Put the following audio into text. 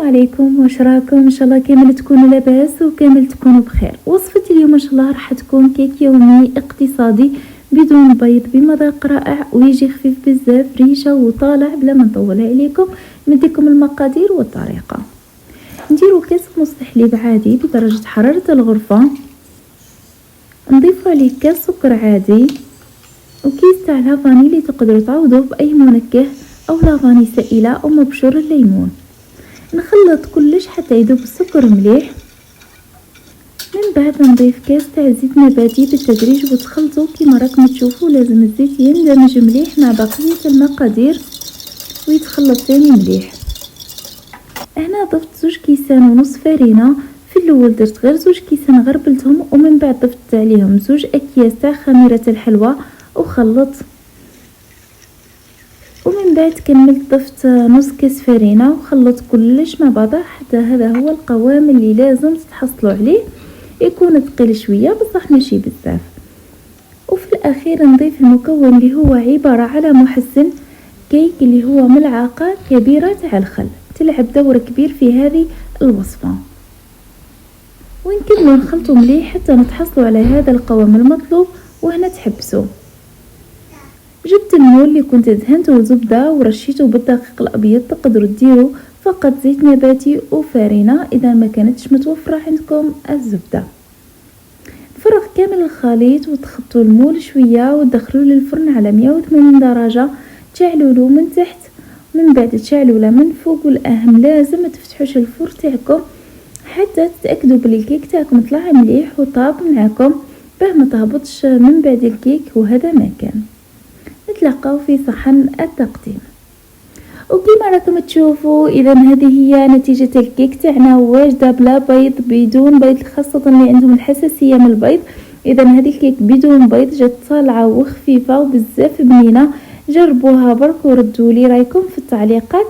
عليكم، واش راكم؟ ان شاء الله كامل تكونوا لاباس وكامل تكونوا بخير. وصفتي اليوم ان شاء الله راح تكون كيك يومي اقتصادي بدون بيض بمذاق رائع ويجي خفيف بزاف ريشه وطالع. بلا ما نطول عليكم نديكم المقادير والطريقه. نديروا كاس ونص حليب عادي بدرجه حراره الغرفه، نضيفوا عليه كاس سكر عادي وكيس تاع لافاني اللي تقدروا تعوضوه باي منكه او لافاني سائله او مبشور الليمون. نخلط كلش حتى يذوب السكر مليح. من بعد نضيف كاس تاع زيت نباتي بالتدريج وتخلطوا كيما راكم تشوفوا. لازم الزيت يندمج مليح مع بقيه المقادير ويتخلط ثاني مليح. هنا ضفت 2 كيسان ونص فرينه. في الاول درت غير 2 كيسان غربلتهم ومن بعد ضفت عليهم 2 اكياس تاع خميره الحلوى وخلط. ومن بعد كملت ضفت نص كاس فرينه وخلط كلش مع بعضه حتى هذا هو القوام اللي لازم تحصلوا عليه. يكون ثقيل شويه بصح ماشي بزاف. وفي الاخير نضيف المكون اللي هو عباره على محسن كيك اللي هو ملعقه كبيره تاع الخل، تلعب دور كبير في هذه الوصفه. ونكملوا نخلطوا مليح حتى نتحصلوا على هذا القوام المطلوب. وهنا تحبسوا. جبت المول اللي كنت دهنته زبده ورشيته بالدقيق الابيض. تقدروا ديروا فقط زيت نباتي وفارينه اذا ما كانتش متوفره عندكم الزبده. نفرغ كامل الخليط وتخطوا المول شويه وتدخلوه للفرن على 180 درجه. تشعلوا له من تحت من بعد تشعلوا له من فوق. والاهم لازم ما تفتحوش الفرن تاعكم حتى تتاكدوا بلي الكيك تاعكم طلع مليح وطاب معكم باه ما تهبطش من بعد الكيك. وهذا ما كان. نتلاقاو في صحن التقديم. وكما راكم تشوفوا اذا هذه هي نتيجه الكيك تاعنا واجده بلا بيض بدون بيض، خاصه اللي عندهم الحساسيه من البيض. اذا هذه الكيك بدون بيض جات طالعه وخفيفه وبزاف بنينه. جربوها برك وردوا لي رايكم في التعليقات.